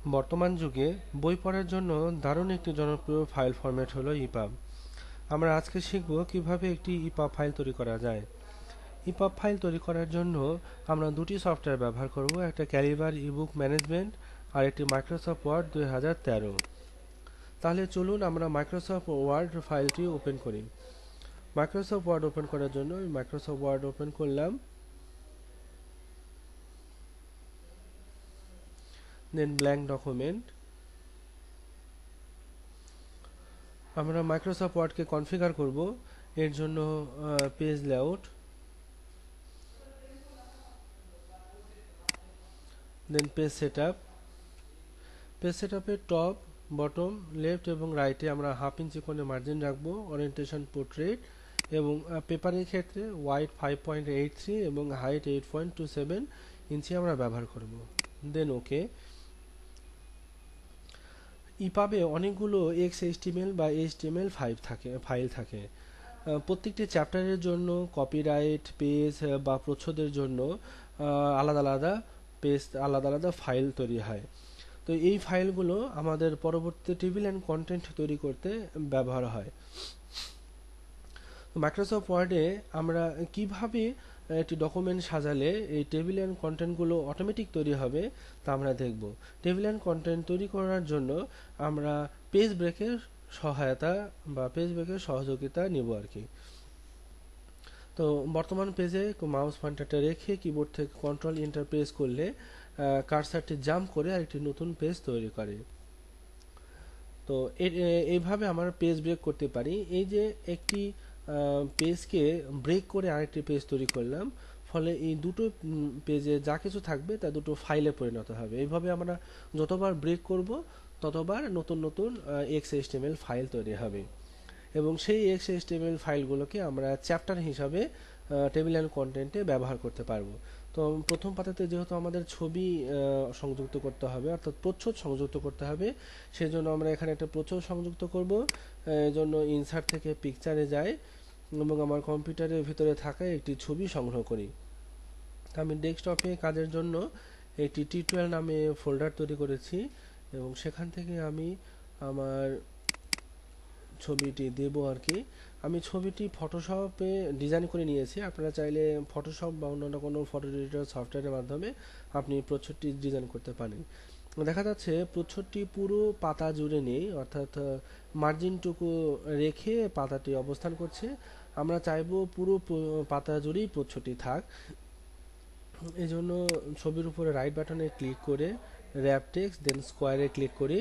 বর্তমান যুগে বই পড়ার জন্য দারুণ একটি জনপ্রিয় ফাইল ফরম্যাট হলো ইপাব। আমরা আজকে শিখব কিভাবে একটি ইপাব ফাইল তৈরি করা যায়। ইপাব ফাইল তৈরি করার জন্য আমরা দুটি সফটওয়্যার ব্যবহার করব, একটা ক্যালিবার ইবুক ম্যানেজমেন্ট আর একটি মাইক্রোসফট ওয়ার্ড 2013। তাহলে চলুন আমরা মাইক্রোসফট ওয়ার্ড ফাইলটি ওপেন করি। মাইক্রোসফট ওয়ার্ড ওপেন করার জন্য আমি মাইক্রোসফট ওয়ার্ড ওপেন করলাম, দেন ব্ল্যাঙ্ক ডকুমেন্ট। আমরা মাইক্রোসফট ওয়ার্ডকে কনফিগার করব, এর জন্য page layout, then page setup. Page সেটআপের টপ, বটম, লেফট এবং রাইটে আমরা 1/2 ইঞ্চি কোণে মার্জিন রাখবো। ওরিয়েন্টেশন পোর্ট্রেট এবং পেপারের ক্ষেত্রে ওয়াইড 5.83 এবং হাইট 8.27 ইঞ্চি আমরা ব্যবহার করব। দেন ওকে। ইপাবে অনেকগুলো XHTML বা HTML5 ফাইল থাকে। প্রত্যেকটি চ্যাপ্টারের জন্য কপিরাইট, পেজ বা প্রচ্ছদের জন্য আলাদা আলাদা পেজ, আলাদা আলাদা ফাইল তৈরি হয়। তো এই ফাইলগুলো আমাদের পরবর্তী টেবিল অ্যান্ড কন্টেন্ট তৈরি করতে ব্যবহার হয়। মাইক্রোসফট ওয়ার্ডে আমরা কিভাবে একটি ডকুমেন্ট সাজালে এই টেবিল অ্যান্ড কন্টেন্টগুলো অটোমেটিক তৈরি হবে তা আমরা দেখব। টেবিল অ্যান্ড কন্টেন্ট তৈরি করার জন্য আমরা পেজ ব্রেকের সহায়তা বা পেজ ব্রেকের সহযোগিতা নিব আর কি। তো বর্তমান পেজে মাউস পয়েন্টারটা রেখে কিবোর্ড থেকে কন্ট্রোল এন্টার প্রেস করলে কার্সারটি জাম্প করে আরেকটি নতুন পেজ তৈরি করে। তো এইভাবে আমরা পেজ ব্রেক করতে পারি। এই যে একটি পেজকে ব্রেক করে আরেকটি পেজ তৈরি করলাম, ফলে এই দুটো পেজে যা কিছু থাকবে তা দুটো ফাইলে পরিণত হবে। এইভাবে আমরা যতবার ব্রেক করব ততবার নতুন নতুন XHTML ফাইল তৈরি হবে এবং সেই XHTML ফাইলগুলোকে আমরা চ্যাপ্টার হিসাবে টেবিল অ্যান্ড কন্টেন্টে ব্যবহার করতে পারবো। তো প্রথম পাতাতে যেহেতু আমাদের ছবি সংযুক্ত করতে হবে, অর্থাৎ প্রচ্ছদ সংযুক্ত করতে হবে, সেজন্য আমরা এখানে একটা প্রচ্ছদ সংযুক্ত করব। এই জন্য ইনসার্ট থেকে পিকচারে যাই এবং আমার কম্পিউটারের ভিতরে থাকা একটি ছবি সংগ্রহ করি। আমি ডেস্কটপে কাজের জন্য একটি টিউটোরিয়াল নামে ফোল্ডার তৈরি করেছি এবং সেখান থেকে আমি আমার ছবিটি দেব আর কি। আমি ছবিটি ফটোশপে ডিজাইন করে নিয়েছি। আপনারা চাইলে ফটোশপ বা অন্যান্য কোনো ফটো এডিটর সফটওয়্যারের মাধ্যমে আপনি প্রচ্ছদটি ডিজাইন করতে পারেন। দেখা যাচ্ছে প্রচ্ছদটি পুরো পাতা জুড়ে নেই, অর্থাৎ মার্জিনটুকু রেখে পাতাটি অবস্থান করছে। আমরা চাইবো পুরো পাতা জুড়েই প্রচ্ছদটি থাক। এই জন্য ছবির উপরে রাইট বাটনে ক্লিক করে র্যাপ টেক্সট, দেন স্কোয়ারে ক্লিক করি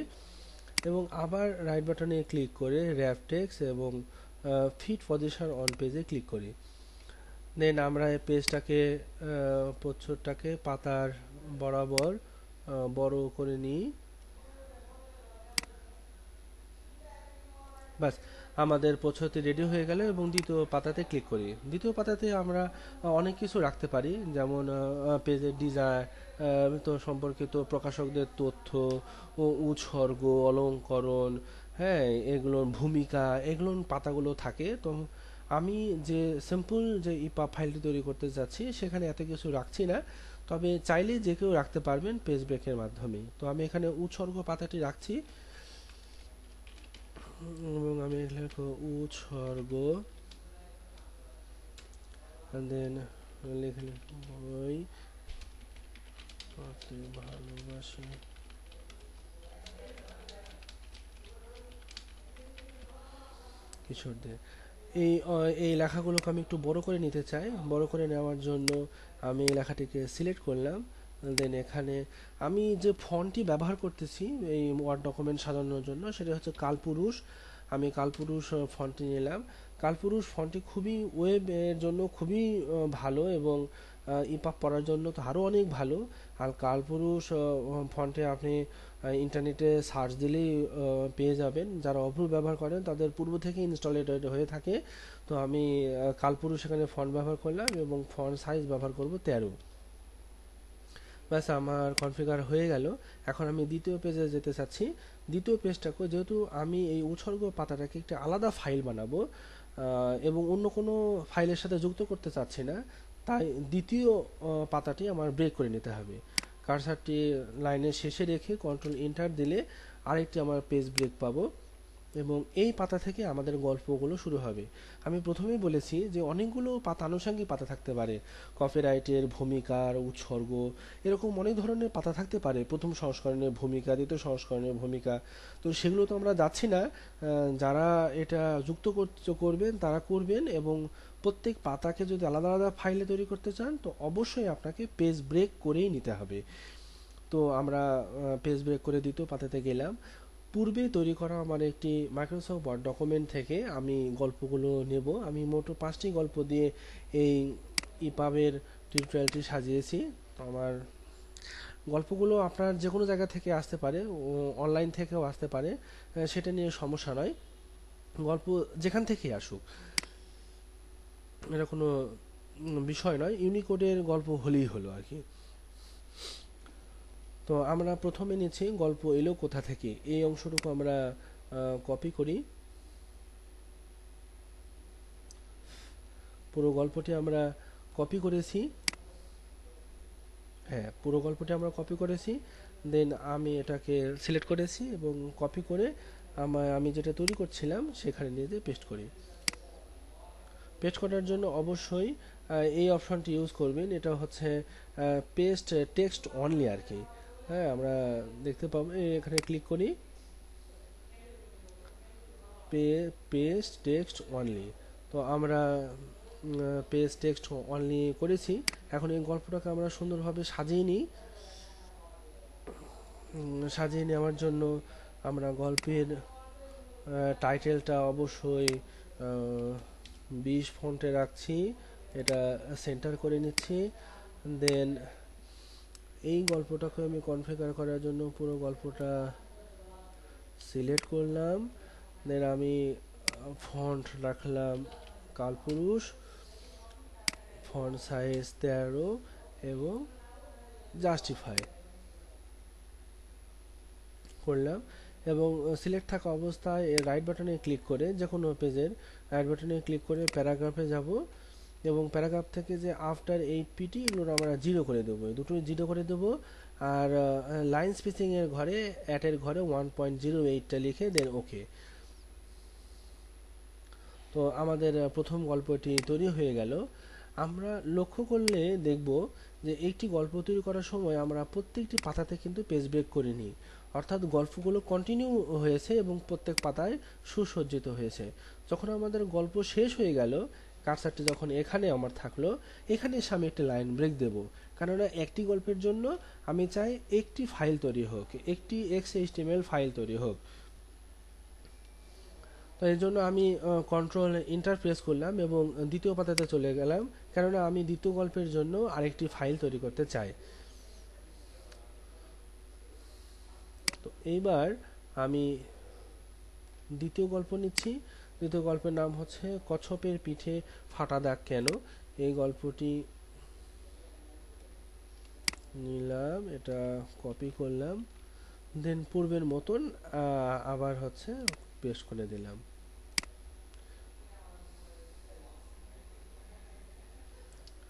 এবং আবার রাইট বাটনে ক্লিক করে র্যাপ টেক্সট এবং ফিট পজিশন অন পেজে ক্লিক করি। দেন আমরা এই পেজটাকে, প্রচ্ছদটাকে পাতার বরাবর বড় করে নিই। বাস, আমাদের প্রচ্ছদটি রেডি হয়ে গেল এবং দ্বিতীয় পাতাতে ক্লিক করি। দ্বিতীয় পাতাতে আমরা অনেক কিছু রাখতে পারি, যেমন পেজের ডিজাইন তো সম্পর্কিত প্রকাশকদের তথ্য ও উৎসর্গ, অলঙ্করণ, হ্যাঁ, এগুলোর ভূমিকা, এগুলো পাতাগুলো থাকে। তো আমি যে সিম্পল যে ইপাব ফাইলটি তৈরি করতে যাচ্ছি সেখানে এত কিছু রাখছি না, তবে চাইলে যে কেউ রাখতে পারবেন পেজ ব্রেকের মাধ্যমে। তো আমি এখানে উৎসর্গ পাতাটি রাখছি এবং আমি লিখব উৎসর্গ, দেন লিখলে বই পড়তে ভালোবাসি। কিশোরদের এই এই লেখাগুলোকে আমি একটু বড় করে নিতে চাই। বড় করে নেওয়ার জন্য আমি এই লেখাটিকে সিলেক্ট করলাম। দেন এখানে আমি যে ফন্টটি ব্যবহার করতেছি এই ওয়ার্ড ডকুমেন্ট সাজানোর জন্য সেটা হচ্ছে কালপুরুষ। আমি কালপুরুষ ফন্টটি নিলাম। কালপুরুষ ফন্টটি খুবই ওয়েবের জন্য খুবই ভালো এবং ইপাব পড়ার জন্য তো আরও অনেক ভালো। আর কালপুরুষ ফন্টে আপনি ইন্টারনেটে সার্চ দিলেই পেয়ে যাবেন। যারা অভ্র ব্যবহার করেন তাদের পূর্ব থেকে ইনস্টলেটেড হয়ে থাকে। তো আমি কালপুরুষ এখানে ফন্ট ব্যবহার করলাম এবং ফন্ট সাইজ ব্যবহার করব 13। ব্যাস, আমার কনফিগার হয়ে গেল। এখন আমি দ্বিতীয় পেজে যেতে চাচ্ছি। দ্বিতীয় পেজটাকে, যেহেতু আমি এই উৎসর্গ পাতাটাকে একটা আলাদা ফাইল বানাবো এবং অন্য কোনো ফাইলের সাথে যুক্ত করতে চাচ্ছি না, তাই দ্বিতীয় পাতাটি আমার ব্রেক করে নিতে হবে। কার্সারটি লাইনের শেষে রেখে কন্ট্রোল এন্টার দিলে আরেকটি আমার পেজ ব্রেক পাবো এবং এই পাতা থেকে আমাদের গল্পগুলো শুরু হবে। আমি প্রথমেই বলেছি যে অনেকগুলো পাতা, আনুষঙ্গিক পাতা থাকতে পারে, কপিরাইটের, ভূমিকার, উৎসর্গ, এরকম অনেক ধরনের পাতা থাকতে পারে। প্রথম সংস্করণের ভূমিকা, দ্বিতীয় সংস্করণের ভূমিকা, তো সেগুলো তো আমরা যাচ্ছি না। যারা এটা যুক্ত করবেন তারা করবেন, এবং প্রত্যেক পাতাকে যদি আলাদা আলাদা ফাইলে তৈরি করতে চান তো অবশ্যই আপনাকে পেজ ব্রেক করেই নিতে হবে। তো আমরা পেজ ব্রেক করে দ্বিতীয় পাতাতে গেলাম। পূর্বে তৈরি করা আমার একটি মাইক্রোসফট ওয়ার্ড ডকুমেন্ট থেকে আমি গল্পগুলো নেব। আমি মোট 5টি গল্প দিয়ে এই ইপাবের টিউটোরিয়ালটি সাজিয়েছি। তো আমার গল্পগুলো আপনার যে কোনো জায়গা থেকে আসতে পারে, অনলাইন থেকেও আসতে পারে, সেটা নিয়ে সমস্যা নয়। গল্প যেখান থেকেই আসুক, এটা কোনো বিষয় নয়, ইউনিকোডের গল্প হলেই হলো আর কি। তো আমরা প্রথমে নিচ্ছি গল্প এলো কোথা থেকে, এই অংশটুকু আমরা কপি করি। পুরো গল্পটি আমরা কপি করেছি। হ্যাঁ, পুরো গল্পটি আমরা কপি করেছি। দেন আমি এটাকে সিলেক্ট করেছি এবং কপি করে আমি যেটা তৈরি করছিলাম সেখানে নিয়ে যেয়ে পেস্ট করি। পেস্ট করার জন্য অবশ্যই এই অপশনটি ইউজ করবেন। এটা হচ্ছে পেস্ট টেক্সট অনলি আর কি। হ্যাঁ, আমরা দেখতে পাবো, এখানে ক্লিক করি, পেস্ট টেক্সট অনলি। তো আমরা পেজ টেক্সট অনলি করেছি। এখন এই গল্পটাকে আমরা সুন্দরভাবে সাজিয়ে নিই। সাজিয়ে নেওয়ার জন্য আমরা গল্পের টাইটেলটা অবশ্যই 20 ফন্টে রাখছি, এটা সেন্টার করে নিচ্ছি। দেন এই গল্পটাকে আমি কনফিগার করার জন্য পুরো গল্পটা সিলেক্ট করলাম। দেন আমি ফন্ট রাখলাম কালপুরুষ, ফন্ট সাইজ 13 এবং জাস্টিফাই করলাম। এবং সিলেক্ট থাকা অবস্থায় রাইট বাটনে ক্লিক করে, যে কোনো পেজের রাইট বাটনে ক্লিক করে প্যারাগ্রাফে যাব এবং প্যারাগ্রাফ থেকে যে আফটার 8 পিটি এগুলো আমরা 0 করে দেবো, দুটোই 0 করে দেবো। আর লাইন স্পেসিং এর ঘরে অ্যাটের ঘরে 1.08টা লিখে দেন ওকে। তো আমাদের প্রথম গল্পটি তৈরি হয়ে গেল। আমরা লক্ষ্য করলে দেখব যে একটি গল্প তৈরি করার সময় আমরা প্রত্যেকটি পাতাতে কিন্তু পেজ ব্রেক করিনি, অর্থাৎ গল্পগুলো কন্টিনিউ হয়েছে এবং প্রত্যেক পাতায় সুসজ্জিত হয়েছে। যখন আমাদের গল্প শেষ হয়ে গেল, কার্সারটি যখন এখানে আমার থাকলো, এখানে এসে আমি একটি লাইন ব্রেক দেব, কেননা একটি গল্পের জন্য আমি চাই একটি ফাইল তৈরি হোক, একটি XHTML ফাইল তৈরি হোক। তো এর জন্য আমি কন্ট্রোল এন্টার প্রেস করলাম এবং দ্বিতীয় পাতাতে চলে গেলাম, কেননা আমি দ্বিতীয় গল্পের জন্য আরেকটি ফাইল তৈরি করতে চাই। তো এইবার আমি দ্বিতীয় গল্প নিচ্ছি। দ্বিতীয় গল্পের নাম হচ্ছে কচ্ছপের পিঠে ফাটা দাগ কেন। এই গল্পটি নিলাম, এটা কপি করলাম, দেন পূর্বের মতন আবার হচ্ছে পেস্ট করে দিলাম।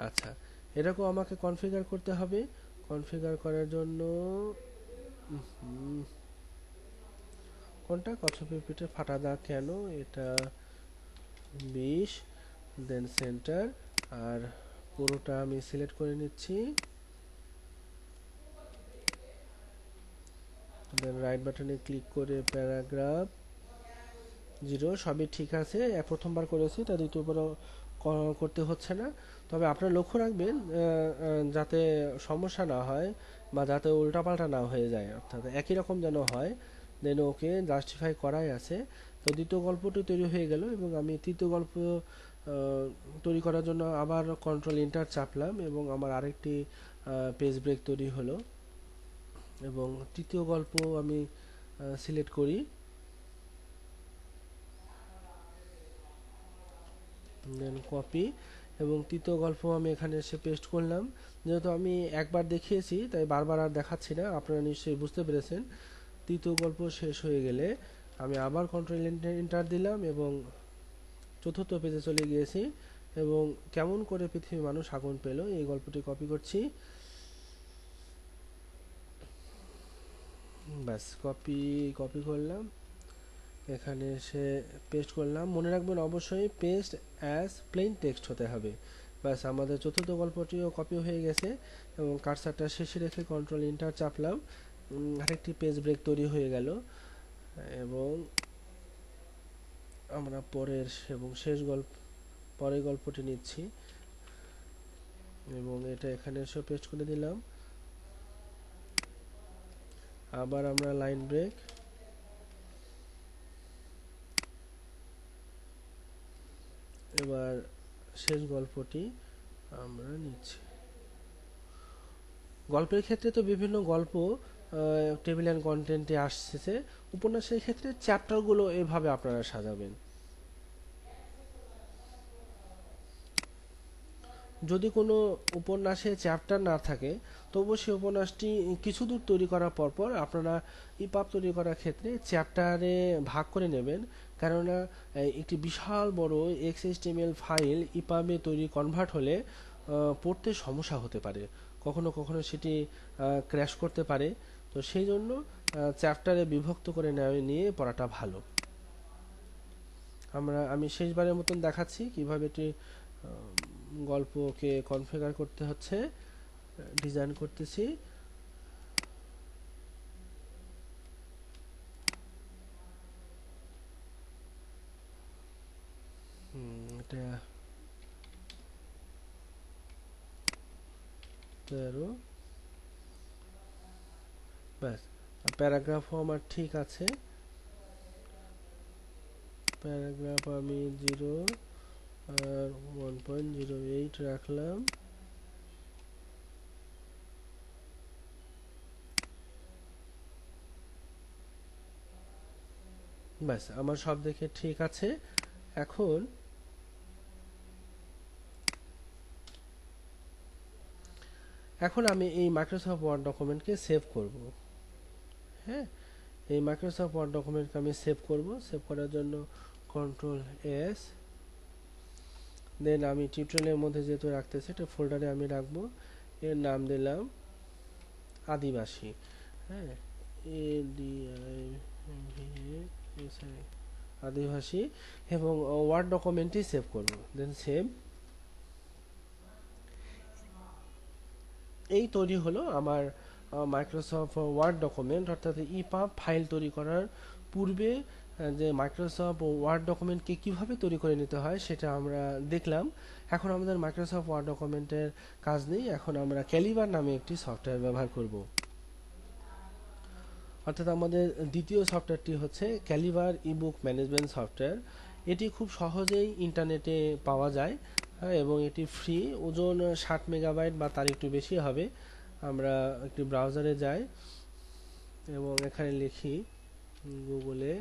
আচ্ছা, এরকম আমাকে কনফিগার করতে হবে। কনফিগার করার জন্য কোনটা, কচ্ছপের পিঠে ফাটা দাগ কেন, এটা 20, দেন সেন্টার, আর পুরোটা আমি সিলেক্ট করে নিচ্ছি। দেন রাইট বাটনে ক্লিক করে প্যারাগ্রাফ 0, সবই ঠিক আছে। প্রথমবার করেছি তাই দ্বিতীয়বারও করতে হচ্ছে না। তবে আপনারা লক্ষ্য রাখবেন যাতে সমস্যা না হয় বা যাতে উল্টাপাল্টা না হয়ে যায়, অর্থাৎ একই রকম যেন হয়। দেন ওকে, জাস্টিফাই করাই আছে। তো দ্বিতীয় গল্পটি তৈরি হয়ে গেল এবং আমি তৃতীয় গল্প তৈরি করার জন্য আবার কন্ট্রোল এন্টার চাপলাম এবং আমার আরেকটি পেজ ব্রেক তৈরি হলো এবং তৃতীয় গল্প আমি সিলেক্ট করি, দেন কপি, এবং তৃতীয় গল্প আমি এখানে এসে পেস্ট করলাম। যেহেতু আমি একবার দেখিয়েছি তাই বারবার আর দেখাচ্ছি না, আপনারা নিশ্চয়ই বুঝতে পেরেছেন। তৃতীয় গল্প শেষ হয়ে গেলে আমি আবার কন্ট্রোল এন্টার দিলাম এবং চতুর্থ পেজে চলে গিয়েছি এবং কেমন করে পৃথিবীর মানুষ আগুন পেল এই গল্পটি কপি করছি। ব্যাস কপি কপি করলাম, এখানে এসে পেস্ট করলাম। মনে রাখবেন অবশ্যই পেস্ট অ্যাজ প্লেন টেক্সট হতে হবে। ব্যাস আমাদের চতুর্থ গল্পটিও কপি হয়ে গেছে এবং কার্সারটা শেষে রেখে কন্ট্রোল এন্টার চাপলাম, আরেকটি পেজ ব্রেক তৈরি হয়ে গেল। এবং আমরা পরের এবং শেষ পরের গল্পটি নিচ্ছি এবং এটা এখানে এসে পেস্ট করে দিলাম। আবার আমরা লাইন ব্রেক, এবার শেষ গল্পটি আমরা নিচ্ছি। গল্পের ক্ষেত্রে তো বিভিন্ন গল্প টেবিল অ্যান্ড কন্টেন্টে আসছে, উপন্যাসের ক্ষেত্রে চ্যাপ্টারগুলো এভাবে আপনারা সাজাবেন। যদি কোনো উপন্যাসে চ্যাপ্টার না থাকে তবু সেই উপন্যাসটি কিছু দূর তৈরি করার পর আপনারা ইপাব তৈরি করার ক্ষেত্রে চ্যাপ্টারে ভাগ করে নেবেন, কেননা একটি বিশাল বড় এক্সএসটিএমএল ফাইল ইপাবে তৈরি কনভার্ট হলে পড়তে সমস্যা হতে পারে, কখনো কখনো সেটি ক্র্যাশ করতে পারে। তো সেই জন্য চ্যাপ্টারে বিভক্ত করে নিয়ে পড়াটা ভালো। আমি শেষবারের মতন দেখাচ্ছি কিভাবে এটি গল্পকে কনফিগার করতে হচ্ছে, ডিজাইন করতেছি। এটা 13, ব্যাস প্যারাগ্রাফও আমার ঠিক আছে। প্যারাগ্রাফ আমি 0 আর 1.08 রাখলাম। ব্যাস আমার সব দেখে ঠিক আছে। এখন আমি এই মাইক্রোসফট ওয়ার্ড ডকুমেন্টকে সেভ করব। হ্যাঁ, এই মাইক্রোসফট ওয়ার্ড ডকুমেন্টকে আমি সেভ করব। সেভ করার জন্য কন্ট্রোল এস, দেন আমি টিউটোরিয়ালের মধ্যে যেহেতু রাখতেছি এটা ফোল্ডারে আমি রাখবো। এর নাম দিলাম আদিবাসী। হ্যাঁ, আদিবাসী এবং ওয়ার্ড ডকুমেন্টই সেভ করব। দেন সেভ। এই তৈরি হলো আমার মাইক্রোসফট ওয়ার্ড ডকুমেন্ট, অর্থাৎ ইপাব ফাইল তৈরি করার পূর্বে যে মাইক্রোসফট ওয়ার্ড ডকুমেন্টকে কিভাবে তৈরি করে নিতে হয় সেটা আমরা দেখলাম। এখন আমাদের মাইক্রোসফট ওয়ার্ড ডকুমেন্টের কাজ নেই, এখন আমরা ক্যালিবার নামে একটি সফটওয়্যার ব্যবহার করব। অর্থাৎ আমাদের দ্বিতীয় সফটওয়্যারটি হচ্ছে ক্যালিবার ইবুক ম্যানেজমেন্ট সফটওয়্যার। এটি খুব সহজেই ইন্টারনেটে পাওয়া যায়, এবং এটি ফ্রি, ওজন 60 মেগাবাইট বা তার একটু বেশি হবে। আমরা একটি ব্রাউজারে যাই এবং এখানে লিখি গুগলে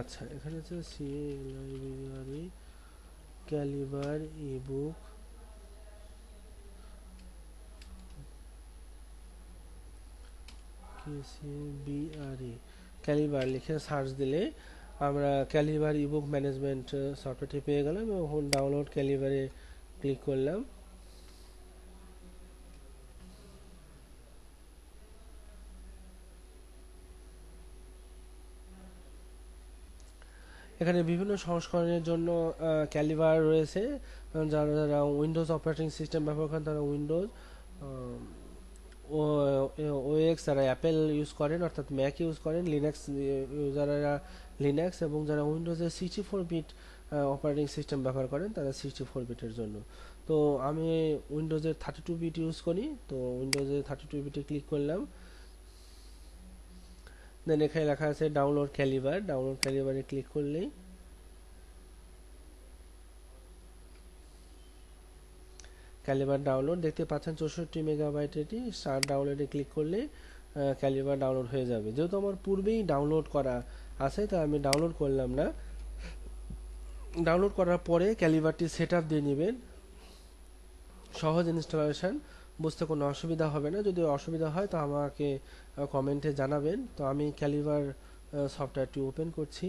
আচ্ছা এখানে হচ্ছে সিএলআইবিআরই ক্যালিবার ইবুক কেসিবিআরই ক্যালিবার লিখে সার্চ দিলে আমরা ক্যালিবার ইবুক ম্যানেজমেন্ট সফটওয়্যারটি পেয়ে গেলাম এবং ডাউনলোড ক্যালিবারে ক্লিক করলাম। এখানে বিভিন্ন সংস্করণের জন্য ক্যালিবার রয়েছে। যারা উইন্ডোজ অপারেটিং সিস্টেম ব্যবহার করেন তারা উইন্ডোজ, ওএক্স যারা অ্যাপেল ইউজ করেন অর্থাৎ ম্যাক ইউজ করেন, লিনাক্স ইউজাররা লিনাক্স, এবং যারা উইন্ডোজের 64 বিট অপারেটিং সিস্টেম ব্যবহার করেন তারা 64 বিটের জন্য। তো আমি উইন্ডোজের 32 বিট ইউজ করি, তো উইন্ডোজের 32 বিটে ক্লিক করলাম। দেন এখানে লেখা আছে ডাউনলোড ক্যালিবার, ডাউনলোড ক্যালিবারে ক্লিক করলেই ক্যালিবার ডাউনলোড দেখতে পাচ্ছেন 64 মেগাবাইট। এটি স্টার্ট ডাউনলোডে ক্লিক করলে ক্যালিবার ডাউনলোড হয়ে যাবে। যেহেতু আমার পূর্বেই ডাউনলোড করা আছে তাই আমি ডাউনলোড করলাম না। ডাউনলোড করার পরে ক্যালিবারটি সেট আপ দিয়ে নেবেন, সহজ ইনস্টলেশন। বুঝতে কোনো অসুবিধা হবে না। যদি অসুবিধা হয় তো আমাকে কমেন্টে জানাবেন। তো আমি ক্যালিবার সফটওয়্যারটি ওপেন করছি।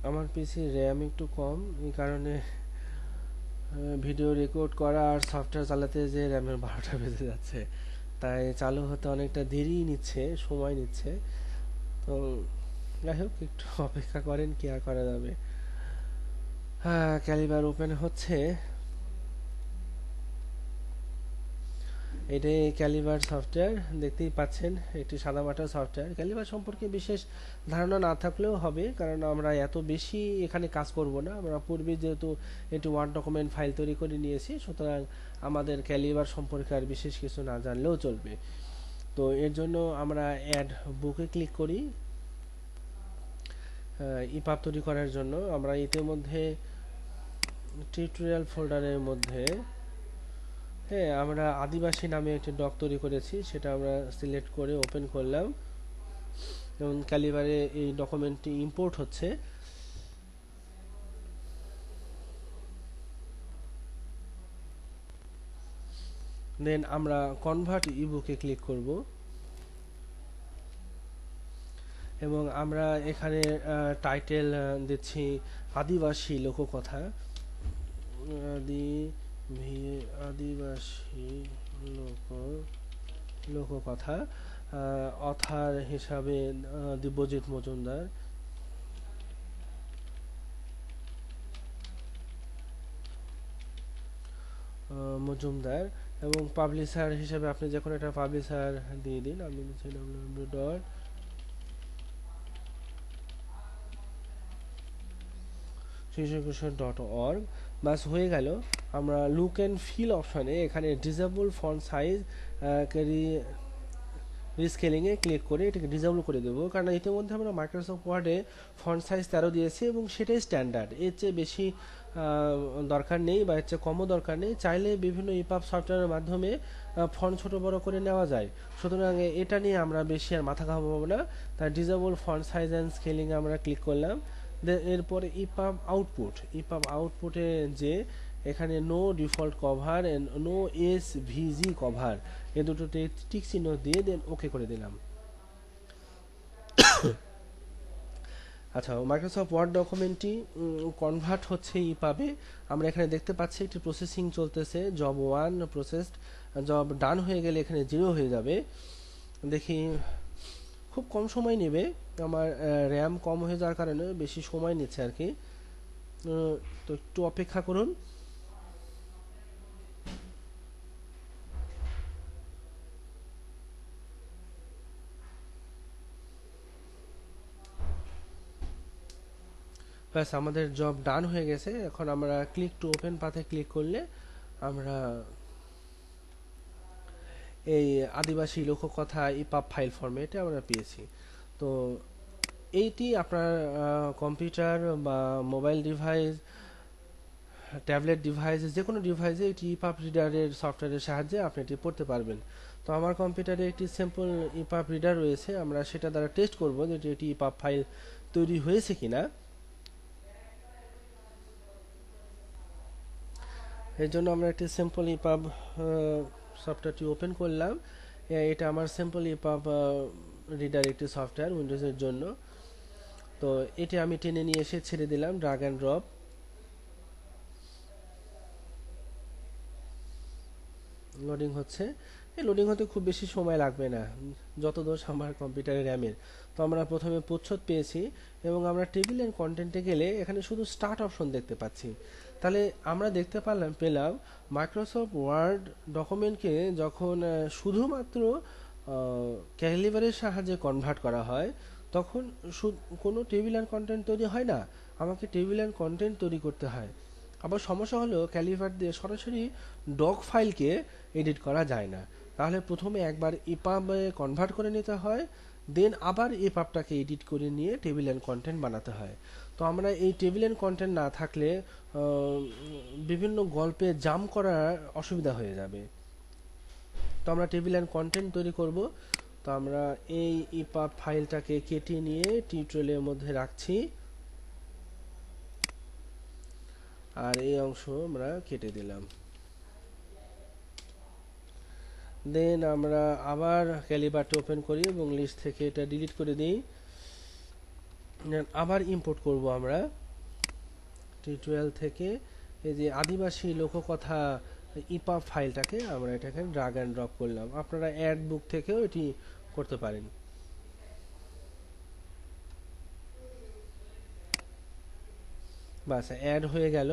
আমার পিসি র্যাম একটু কম, এই কারণে ভিডিও রেকর্ড করা আর সফটওয়্যার চালাতে যে র্যামের 12টা বেজে যাচ্ছে, তাই চালু হতে অনেকটা দেরি নিচ্ছে, সময় নিচ্ছে। তো যাই হোক, একটু অপেক্ষা করেন, কি আর করা যাবে। হ্যাঁ, ক্যালিবার ওপেন হচ্ছে। এটাই ক্যালিবার সফটওয়্যার, দেখতেই পাচ্ছেন একটি সাদামাটা সফটওয়্যার। ক্যালিবার সম্পর্কে বিশেষ ধারণা না থাকলেও হবে, কারণ আমরা এত বেশি এখানে কাজ করব না। আমরা পূর্বে যেহেতু একটি ওয়ার্ড ডকুমেন্ট ফাইল তৈরি করে নিয়েছি, সুতরাং আমাদের ক্যালিবার সম্পর্কে আর বিশেষ কিছু না জানলেও চলবে। তো এর জন্য আমরা অ্যাড বুকে ক্লিক করি। ইপাব তৈরি করার জন্য আমরা ইতিমধ্যে টিউটোরিয়াল ফোল্ডারের মধ্যে, হ্যাঁ, আমরা আদিবাসী নামে একটি ডক তৈরি করেছি, সেটা আমরা সিলেক্ট করে ওপেন করলাম এবং ক্যালিবারে এই ডকুমেন্টটি ইম্পোর্ট হচ্ছে। দেন আমরা কনভার্ট ইবুকে ক্লিক করব এবং আমরা এখানে টাইটেল দিচ্ছি আদিবাসী লোককথা। আদিবাসী লোককথা। অথার হিসাবে দিব্যজিৎ মজুমদার এবং পাবলিশার হিসাবে আপনি যে কোনো একটা পাবলিশার দিয়ে দিন। আমি www.শিশুকিশোর.org। বাস, হয়ে গেল। আমরা লুক অ্যান্ড ফিল অপশনে এখানে ডিসেবল ফন্ট সাইজ রিস্কেলিংয়ে ক্লিক করে এটাকে ডিসেবল করে দেবো, কারণ ইতিমধ্যে আমরা মাইক্রোসফট ওয়ার্ডে ফন্ট সাইজ 13 দিয়েছি এবং সেটাই স্ট্যান্ডার্ড। এর চেয়ে বেশি দরকার নেই বা এর চেয়ে কমও দরকার নেই। চাইলে বিভিন্ন ইপাব সফটওয়্যারের মাধ্যমে ফন্ট ছোট বড় করে নেওয়া যায়। সুতরাং এটা নিয়ে আমরা বেশি আর মাথা ঘামাবো না। তাই ডিসেবল ফন্ট সাইজ অ্যান্ড স্কেলিংয়ে আমরা ক্লিক করলাম। এরপরে ইপাব আউটপুটে যে এখানে no default cover and no SVG cover, এ দুটোতে টিক চিহ্ন দিয়ে দেন ওকে করে দিলাম। আচ্ছা, মাইক্রোসফট ওয়ার্ড ডকুমেন্টটি কনভার্ট হচ্ছে ইপাবে। আমরা এখানে দেখতে পাচ্ছি একটি প্রসেসিং চলতেছে, জব 1 প্রসেসড। জব ডান হয়ে গেলে এখানে 0 হয়ে যাবে। দেখি, খুব কম সময় নেবে, আমার র্যাম কম হয়ে যাওয়ার কারণে বেশি সময় নিচ্ছে আর কি। তো একটু অপেক্ষা করুন। ব্যাস, আমাদের জব ডান হয়ে গেছে। এখন আমরা ক্লিক টু ওপেন পাথে ক্লিক করলে আমরা এই আদিবাসী লোককথা ইপাব ফাইল ফরম্যাটে আমরা পেয়েছি। তো এইটি আপনার কম্পিউটার বা মোবাইল ডিভাইস, ট্যাবলেট ডিভাইস, যে কোনো ডিভাইসে এটি ইপাব রিডারের সফটওয়্যারের সাহায্যে আপনি এটি পড়তে পারবেন। তো আমার কম্পিউটারে একটি সিম্পল ইপাব রিডার রয়েছে, আমরা সেটা দ্বারা টেস্ট করব যে এটি ইপাব ফাইল তৈরি হয়েছে কিনা। এর জন্য আমরা একটি সিম্পল ইপাব সফটওয়্যারটি ওপেন করলাম। এটা আমার সিম্পল ইপাব রিডার একটি সফটওয়্যার উইন্ডোজের জন্য। তো এটি আমি টেনে নিয়ে এসে ছেড়ে দিলাম, ড্রাগ অ্যান্ড ড্রপ। লোডিং হচ্ছে। এই লোডিং হতে খুব বেশি সময় লাগবে না, যত দোষ আমার কম্পিউটারের র্যামের। তো আমরা প্রথমে প্রচ্ছদ পেয়েছি এবং আমরা টেবিল এন্ড কন্টেন্টে গেলে এখানে শুধু স্টার্ট অপশন দেখতে পাচ্ছি। তাহলে আমরা দেখতে পেলাম মাইক্রোসফট ওয়ার্ড ডকুমেন্টকে যখন শুধুমাত্র ক্যালিবারের সাহায্যে কনভার্ট করা হয়, তখন কোনো টেবিল অ্যান্ড কন্টেন্ট তৈরি হয় না, আমাকে টেবিল অ্যান্ড কন্টেন্ট তৈরি করতে হয়। আবার সমস্যা হলো ক্যালিভার দিয়ে সরাসরি ডক ফাইলকে এডিট করা যায় না, তাহলে প্রথমে একবার ইপাবে কনভার্ট করে নিতে হয়, দেন আবার ইপাবটাকে এডিট করে নিয়ে টেবিল অ্যান্ড কন্টেন্ট বানাতে হয়। তো আমরা এই টেবিল অ্যান্ড কন্টেন্ট না থাকলে বিভিন্ন গল্পে জাম্প করা অসুবিধা হয়ে যাবে। তো আমরা টেবিল অ্যান্ড কন্টেন্ট তৈরি করব। তো আমরা এই ইপাব ফাইলটাকে কেটে নিয়ে টিউটোরিয়ালের মধ্যে রাখছি, আর এই অংশ আমরা কেটে দিলাম। দেন আমরা আবার ক্যালিবারটা ওপেন করি এবং লিস্ট থেকে এটা ডিলিট করে দিই। আবার ইম্পোর্ট করব আমরা টিউটোরিয়াল থেকে এই যে আদিবাসী লোককথা ইপাব ফাইলটাকে আমরা এটাকে ড্রাগ অ্যান্ড ড্রপ করলাম। আপনারা অ্যাড বুক থেকেও এটি করতে পারেন। বাস অ্যাড হয়ে গেল।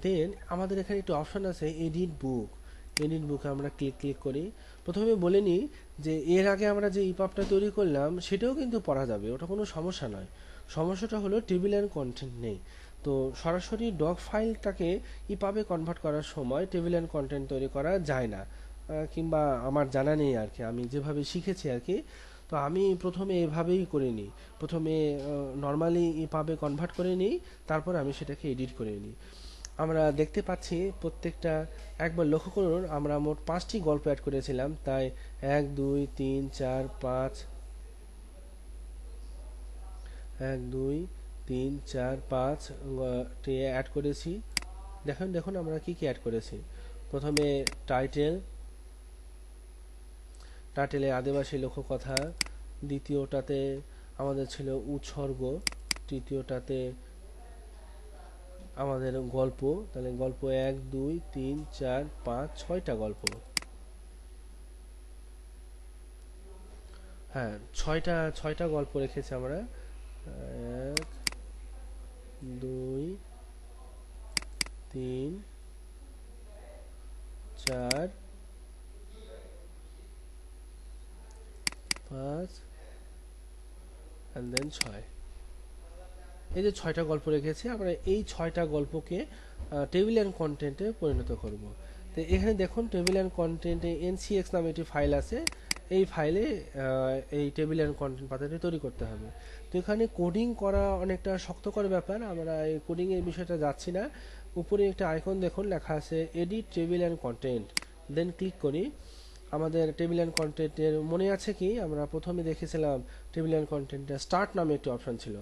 দেন আমাদের এখানে একটি অপশন আছে এডিট বুক। এডিট বুকে আমরা ক্লিক করি। প্রথমে বলে নিই যে এর আগে আমরা যে ইপাবটা তৈরি করলাম সেটাও কিন্তু পড়া যাবে, ওটা কোনো সমস্যা নয়। সমস্যাটা হলো টেবিল অ্যান্ড কন্টেন্ট নেই। তো সরাসরি ডক ফাইলটাকে ইপাবে কনভার্ট করার সময় টেবিল অ্যান্ড কন্টেন্ট তৈরি করা যায় না, কিংবা আমার জানা নেই আর কি, আমি যেভাবে শিখেছি আর কি। তো আমি প্রথমে এভাবেই করে নিই, প্রথমে নর্মালি ইপাবে কনভার্ট করে নিই, তারপর আমি সেটাকে এডিট করে নিই। আমরা দেখতে পাচ্ছি প্রত্যেকটা, একবার লক্ষ্য করুন আমরা মোট 5টি গল্প অ্যাড করেছিলাম, তাই 1 2 3 4 5 1 2 3 4 5 টি অ্যাড করেছি। দেখুন দেখুন আমরা কি কি অ্যাড করেছি। প্রথমে টাইটেলে আদিবাসী লোককথা, দ্বিতীয়টাতে আমাদের ছিল উৎসর্গ, তৃতীয়টাতে আমাদের গল্প, তাহলে গল্প 1 2 3 4 5 6টা গল্প। হ্যাঁ, ছয়টা গল্প রেখেছি আমরা। 1 2 3 4 5 and then 6। এই যে 6টা গল্প রেখেছি, আমরা এই 6টা গল্পকে টেবিল অ্যান্ড কন্টেন্টে পরিণত করব। তো এখানে দেখুন টেবিল অ্যান্ড কন্টেন্টে NCX নামে একটি ফাইল আছে, এই ফাইলে এই টেবিল অ্যান্ড কন্টেন্ট পাতাটি তৈরি করতে হবে। তো এখানে কোডিং করা অনেকটা শক্তকর ব্যাপার, আমরা এই কোডিং এর বিষয়টা যাচ্ছি না। উপরে একটা আইকন দেখুন লেখা আছে edit table and content, then click করি। আমাদের টেবিল অ্যান্ড কন্টেন্টের মনে আছে কি আমরা প্রথমে দেখেছিলাম টেবিল অ্যান্ড কন্টেন্টে স্টার্ট নামে একটি অপশন ছিল,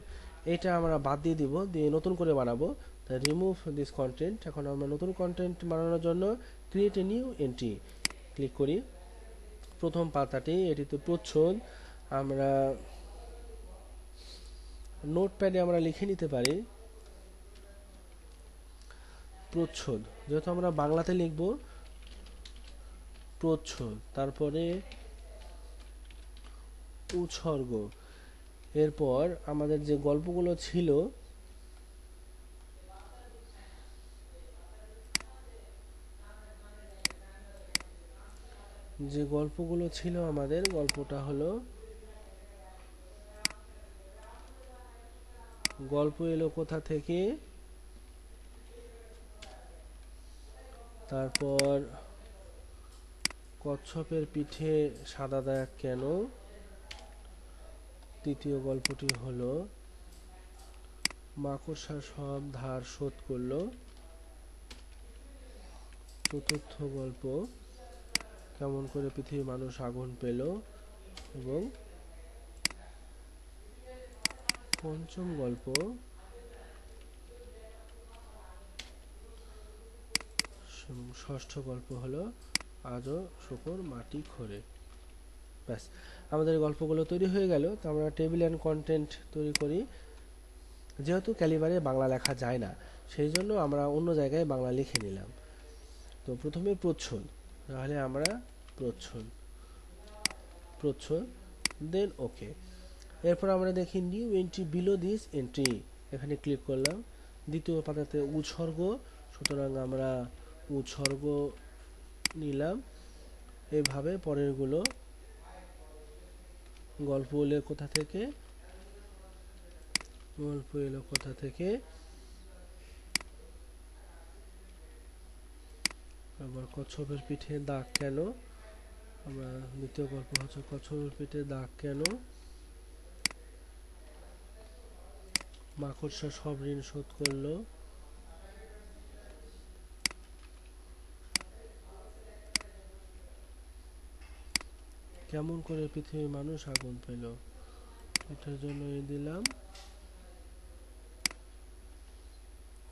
এটা আমরা বাদ দিয়ে দিব, দিয়ে নতুন করে বানাবো। তাই রিমুভ দিস কন্টেন্ট। এখন আমরা নতুন কন্টেন্ট বানানোর জন্য create a new entry click করি। প্রথম পাতাটি, এটিতে প্রচ্ছদ, আমরা নোটপ্যাডে আমরা লিখে নিতে পারি প্রচ্ছদ, যেহেতু আমরা বাংলাতে লিখব প্রচ্ছদ, তারপরে উৎসর্গ। এরপর আমাদের যে গল্পগুলো ছিল আমাদের গল্পটা হলো, গল্প এলো কোথা থেকে, তারপর কচ্ছপের পিঠে সাদা দাগ কেন, তৃতীয় গল্পটি হলো মাকড়সা সব ধার শোধ করলো, চতুর্থ গল্প কেমন করে পৃথিবীর মানুষ আগুন পেল, এবং পঞ্চম গল্প ষষ্ঠ গল্প হলো আজও শুকর মাটি খোঁড়ে। ব্যাস, আমাদের গল্পগুলো তৈরি হয়ে গেল। তো আমরা টেবিল অ্যান্ড কন্টেন্ট তৈরি করি। যেহেতু ক্যালিবারে বাংলা লেখা যায় না, সেই জন্য আমরা অন্য জায়গায় বাংলা লিখে নিলাম। তো প্রথমে প্রচ্ছদ, তাহলে আমরা প্রচ্ছদ দেন ওকে। এরপর আমরা দেখি new entry below this entry, এখানে ক্লিক করলাম। দ্বিতীয় পাতাতে উৎসর্গ, সুতরাং আমরা উৎসর্গ নিলাম। এইভাবে পরেরগুলো গল্প এলো কোথা থেকে, গল্প এলো কোথা থেকে, আবার কচ্ছপের পিঠে দাগ কেন, আমরা দ্বিতীয় গল্প হচ্ছে কচ্ছপের পিঠে দাগ কেন, মাকড়সা সব ঋণ শোধ করলো, কেমন করে পৃথিবীর মানুষ আগুন পেল, এটার জন্য এই দিলাম।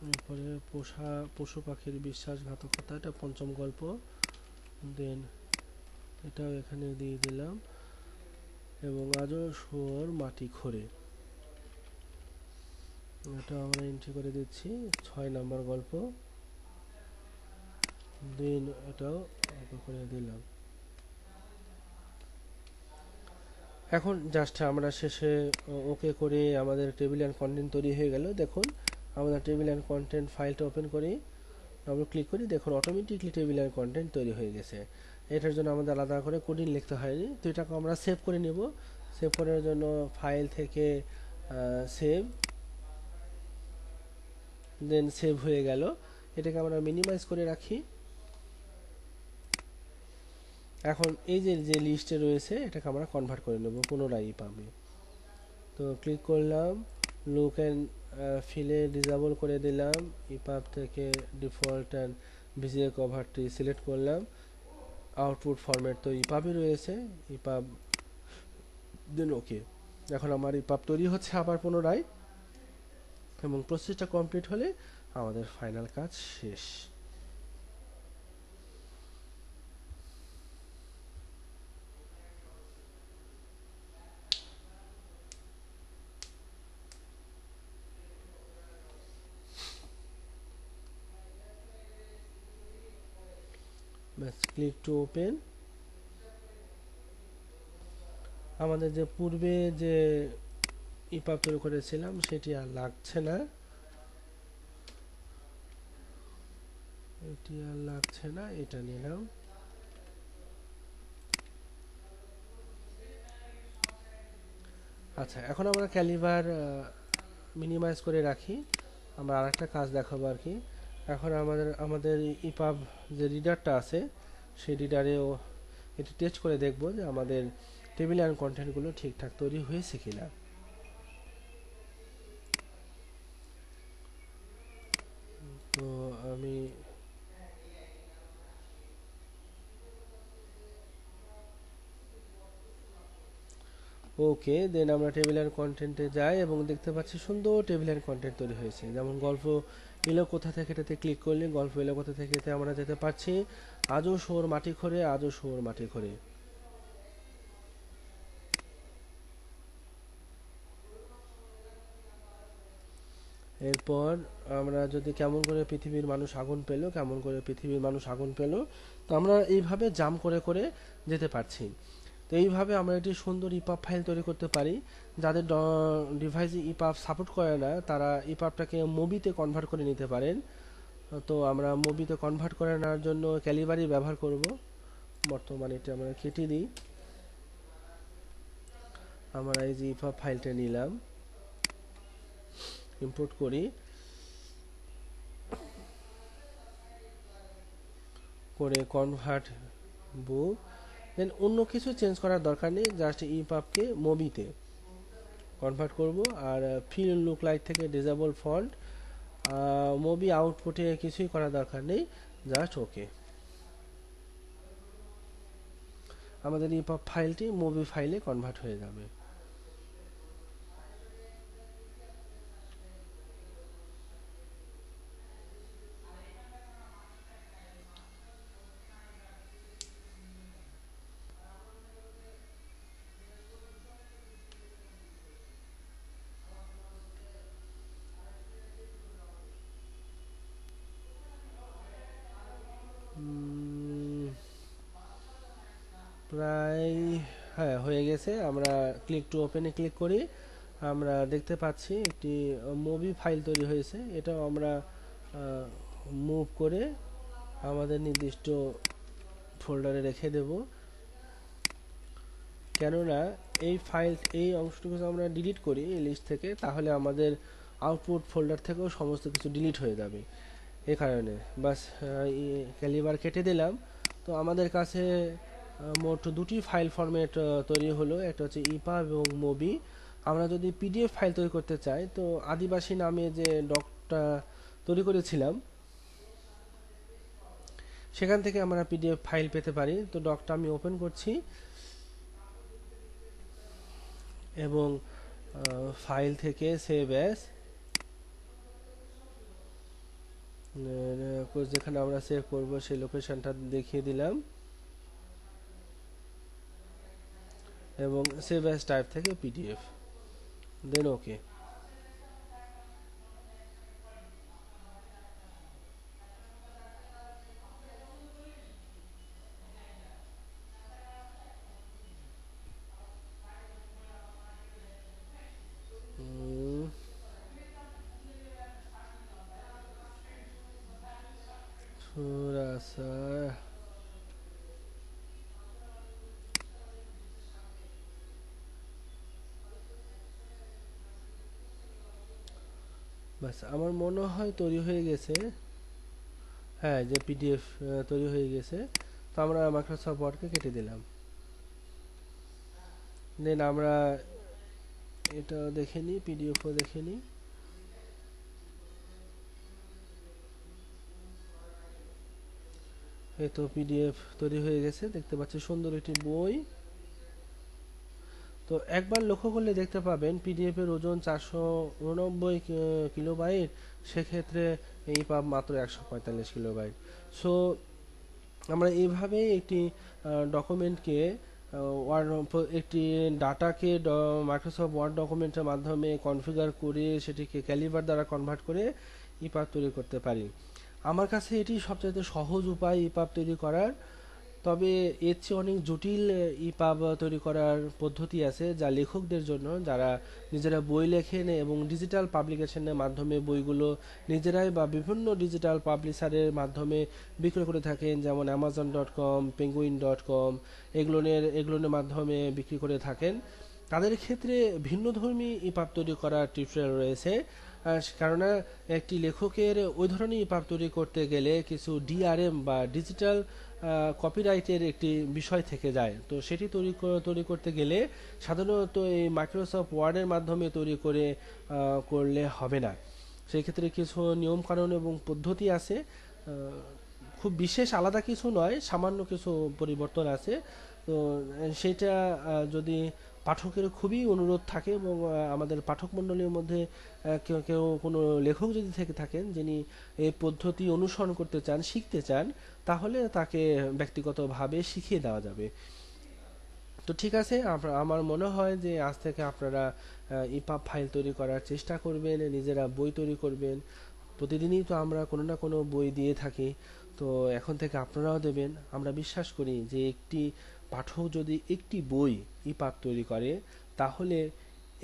এরপরে পশু পাখির বিশ্বাসঘাতকতা, এটা পঞ্চম গল্প, দেন এটাও এখানে দিয়ে দিলাম, এবং আজও শুয়োর মাটি খোঁড়ে, এটা আমরা এন্ট্রি করে দিচ্ছি 6 নম্বর গল্প, দেন এটাও করে দিলাম। এখন জাস্ট আমরা শেষে ওকে করে আমাদের টেবিল অ্যান্ড কন্টেন্ট তৈরি হয়ে গেল। দেখুন আমাদের টেবিল অ্যান্ড কন্টেন্ট ফাইলটা ওপেন করি, আমরা ক্লিক করি, দেখুন অটোমেটিকলি টেবিল অ্যান্ড কন্টেন্ট তৈরি হয়ে গেছে। এটার জন্য আমাদের আলাদা করে কোডিং লিখতে হয়নি, তো এটাকে আমরা সেভ করে নেব। সেভ করার জন্য ফাইল থেকে সেভ, দেন সেভ হয়ে গেল। এটাকে আমরা মিনিমাইজ করে রাখি। এখন এই যে লিস্টে রয়েছে এটাকে আমরা কনভার্ট করে নেব পুনরায় ইপাবে। তো ক্লিক করলাম, লুক অ্যান্ড ফিলে ডিসেবল করে দিলাম, ইপাব থেকে ডিফল্ট অ্যান্ড ভিজিএ কভারটি সিলেক্ট করলাম, আউটপুট ফরম্যাট তো ইপাবই রয়েছে, ইপাব দেন ওকে। এখন আমার ইপাব তৈরি হচ্ছে আবার পুনরায়, এবং প্রসেসটা কমপ্লিট হলে আমাদের ফাইনাল কাজ শেষ। ব্যাস, ক্লিক টু ওপেন। আমাদের যে পূর্বে যে ইপাব তৈরি করেছিলাম সেটি আর লাগছে না, এটি আর লাগছে না, এটা নিলাম। আচ্ছা, এখন আমরা ক্যালিবার মিনিমাইজ করে রাখি, আমরা আরেকটা কাজ দেখাবো আর কি। এখন আমাদের ইপাব যে রিডারটা আছে সেই রিডারেও এটি টেস্ট করে দেখব যে আমাদের টেবিল অ্যান্ড কন্টেন্টগুলো ঠিকঠাক তৈরি হয়েছে কিনা। তো আমি ওকে, দেন আমরা টেবিল অ্যান্ড কন্টেন্টে যাই এবং দেখতে পাচ্ছি সুন্দর টেবিল অ্যান্ড কন্টেন্ট তৈরি হয়েছে। যেমন গল্প এলো কোথা থেকে, এটাতে ক্লিক করলে গল্প এলো কোথা থেকে এতে আমরা যেতে পারছি, আজও শুয়োর মাটি খোঁড়ে, আজও শুয়োর মাটি খোঁড়ে। এরপর আমরা যদি কেমন করে পৃথিবীর মানুষ আগুন পেল, কেমন করে পৃথিবীর মানুষ আগুন পেল, তো আমরা এইভাবে জাম্প করে করে যেতে পারছি। তো এইভাবে আমরা একটি সুন্দর ইপাব ফাইল তৈরি করতে পারি। যাদের ডিভাইসে ইপাব সাপোর্ট করে না তারা ইপাবটাকে মুভিতে কনভার্ট করে নিতে পারেন। তো আমরা মুভিতে কনভার্ট করে নেওয়ার জন্য ক্যালিবারি ব্যবহার করব। বর্তমানে এটা আমরা কেটে দিই। আমরা এই যে ইপাব ফাইলটা নিলাম, ইম্পোর্ট করি, করে কনভার্ট বুক, দেন অন্য কিছু চেঞ্জ করার দরকার নেই, জাস্ট ইপাবকে মুভিতে কনভার্ট করব। আর ফিল লুক লাইক থেকে ডিসেবল ফন্ট, মুভি আউটপুটে কিছুই করার দরকার নেই, জাস্ট ওকে। আমাদের ইপাব ফাইলটি মুভি ফাইলে কনভার্ট হয়ে যাবে। প্রায় হ্যাঁ হয়ে গেছে। আমরা ক্লিক টু ওপেনে ক্লিক করি, আমরা দেখতে পাচ্ছি একটি মুভি ফাইল তৈরি হয়েছে। এটাও আমরা মুভ করে আমাদের নির্দিষ্ট ফোল্ডারে রেখে দেব, কেননা এই ফাইল এই অংশটুকু আমরা ডিলিট করি এই লিস্ট থেকে, তাহলে আমাদের আউটপুট ফোল্ডার থেকেও সমস্ত কিছু ডিলিট হয়ে যাবে। এ কারণে বাস ক্যালিবার কেটে দিলাম। তো আমাদের কাছে মোট দুটি ফাইল ফরম্যাট তৈরি হলো, একটা হচ্ছে ইপাব এবং মুভি। আমরা যদি পিডিএফ ফাইল তৈরি করতে চাই, তো আদিবাসী নামে যে ডকটা তৈরি করেছিলাম সেখান থেকে আমরা পিডিএফ ফাইল পেতে পারি। তো ডকটা আমি ওপেন করছি এবং ফাইল থেকে সেভ অ্যাজ, যেখানে আমরা সেভ করব সেই লোকেশনটা দেখিয়ে দিলাম এবং সেভ অ্যাজ টাইপ থেকে পিডিএফ, দেন ওকে। थोड़ा सा বাস আমার মনে হয় তৈরি হয়ে গেছে। হ্যাঁ, যে পিডিএফ তৈরি হয়ে গেছে। তো আমরা মাইক্রোসফট ওয়ার্ডকে কেটে দিলাম। দেন আমরা এটা দেখে নিই, পিডিএফও দেখে নিই। এই তো পিডিএফ তৈরি হয়ে গেছে, দেখতে পাচ্ছি সুন্দর একটি বই। তো একবার লক্ষ্য করলে দেখতে পাবেন পিডিএফ এর ওজন 489 কিলোবাইট, সেক্ষেত্রে এই পাব মাত্র 145 কিলোবাইট। সো আমরা এইভাবেই একটি ডকুমেন্টকে একটি ডাটাকে মাইক্রোসফট ওয়ার্ড ডকুমেন্টের মাধ্যমে কনফিগার করে সেটিকে ক্যালিবার দ্বারা কনভার্ট করে ইপাব তৈরি করতে পারি। আমার কাছে এটি সবচেয়ে সহজ উপায় ইপাব তৈরি করার। তবে এর চেয়ে অনেক জটিল ইপাব তৈরি করার পদ্ধতি আছে, যা লেখকদের জন্য, যারা নিজেরা বই লেখেন এবং ডিজিটাল পাবলিকেশনের মাধ্যমে বইগুলো নিজেরাই বা বিভিন্ন ডিজিটাল পাবলিশারের মাধ্যমে বিক্রয় করে থাকেন, যেমন amazon.com, penguin.com, এগুলোর মাধ্যমে বিক্রি করে থাকেন। তাদের ক্ষেত্রে ভিন্নধর্মী ইপাব তৈরি করার টিউটোরিয়াল রয়েছে। কারণ একটি লেখকের ওই ধরনের ইপাব তৈরি করতে গেলে কিছু ডিআরএম বা ডিজিটাল কপিরাইটের একটি বিষয় থেকে যায়। তো সেটি তৈরি করতে গেলে সাধারণত এই মাইক্রোসফট ওয়ার্ডের মাধ্যমে তৈরি করলে হবে না। সেই ক্ষেত্রে কিছু নিয়মকানুন এবং পদ্ধতি আছে, খুব বিশেষ আলাদা কিছু নয়, সামান্য কিছু পরিবর্তন আছে। তো সেটা যদি পাঠকের খুবই অনুরোধ থাকে এবং আমাদের পাঠক মণ্ডলীর মধ্যে কেউ কোনো লেখক যদি থেকে থাকেন যিনি এই পদ্ধতি অনুসরণ করতে চান, শিখতে চান, তাহলে তাকে ব্যক্তিগতভাবে শিখিয়ে দেওয়া যাবে। তো ঠিক আছে, আমার মনে হয় যে আজ থেকে আপনারা ইপাব ফাইল তৈরি করার চেষ্টা করবেন, নিজেরা বই তৈরি করবেন। প্রতিদিনই তো আমরা কোনো না কোনো বই দিয়ে থাকি, তো এখন থেকে আপনারাও দেবেন। আমরা বিশ্বাস করি যে একটি পাঠক যদি একটি বই ইপাব তৈরি করে, তাহলে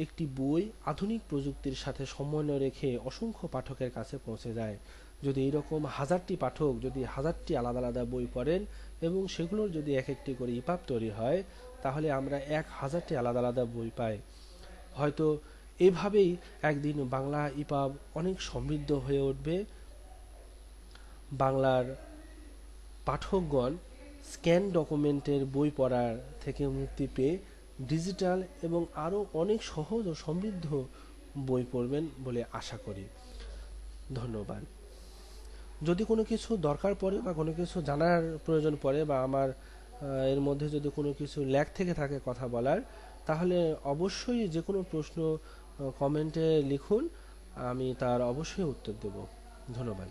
একটি বই আধুনিক প্রযুক্তির সাথে সমন্বয় রেখে অসংখ্য পাঠকের কাছে পৌঁছে যায়। যদি এইরকম 1000টি পাঠক যদি 1000টি আলাদা আলাদা বই পড়েন এবং সেগুলোর যদি এক একটি করে ইপাব তৈরি হয়, তাহলে আমরা 1000টি আলাদা আলাদা বই পাই। হয়তো এভাবেই একদিন বাংলা ইপাব অনেক সমৃদ্ধ হয়ে উঠবে। বাংলার পাঠকগণ স্ক্যান ডকুমেন্টের বই পড়ার থেকে মুক্তি পেয়ে ডিজিটাল এবং আরও অনেক সহজ ও সমৃদ্ধ বই পড়বেন বলে আশা করি। ধন্যবাদ। যদি কোনো কিছু দরকার পড়ে বা কোনো কিছু জানার প্রয়োজন পড়ে বা আমার এর মধ্যে যদি কোনো কিছু ল্যাগ থেকে থাকে কথা বলার, তাহলে অবশ্যই যে কোনো প্রশ্ন কমেন্টে লিখুন, আমি তার অবশ্যই উত্তর দেব। ধন্যবাদ।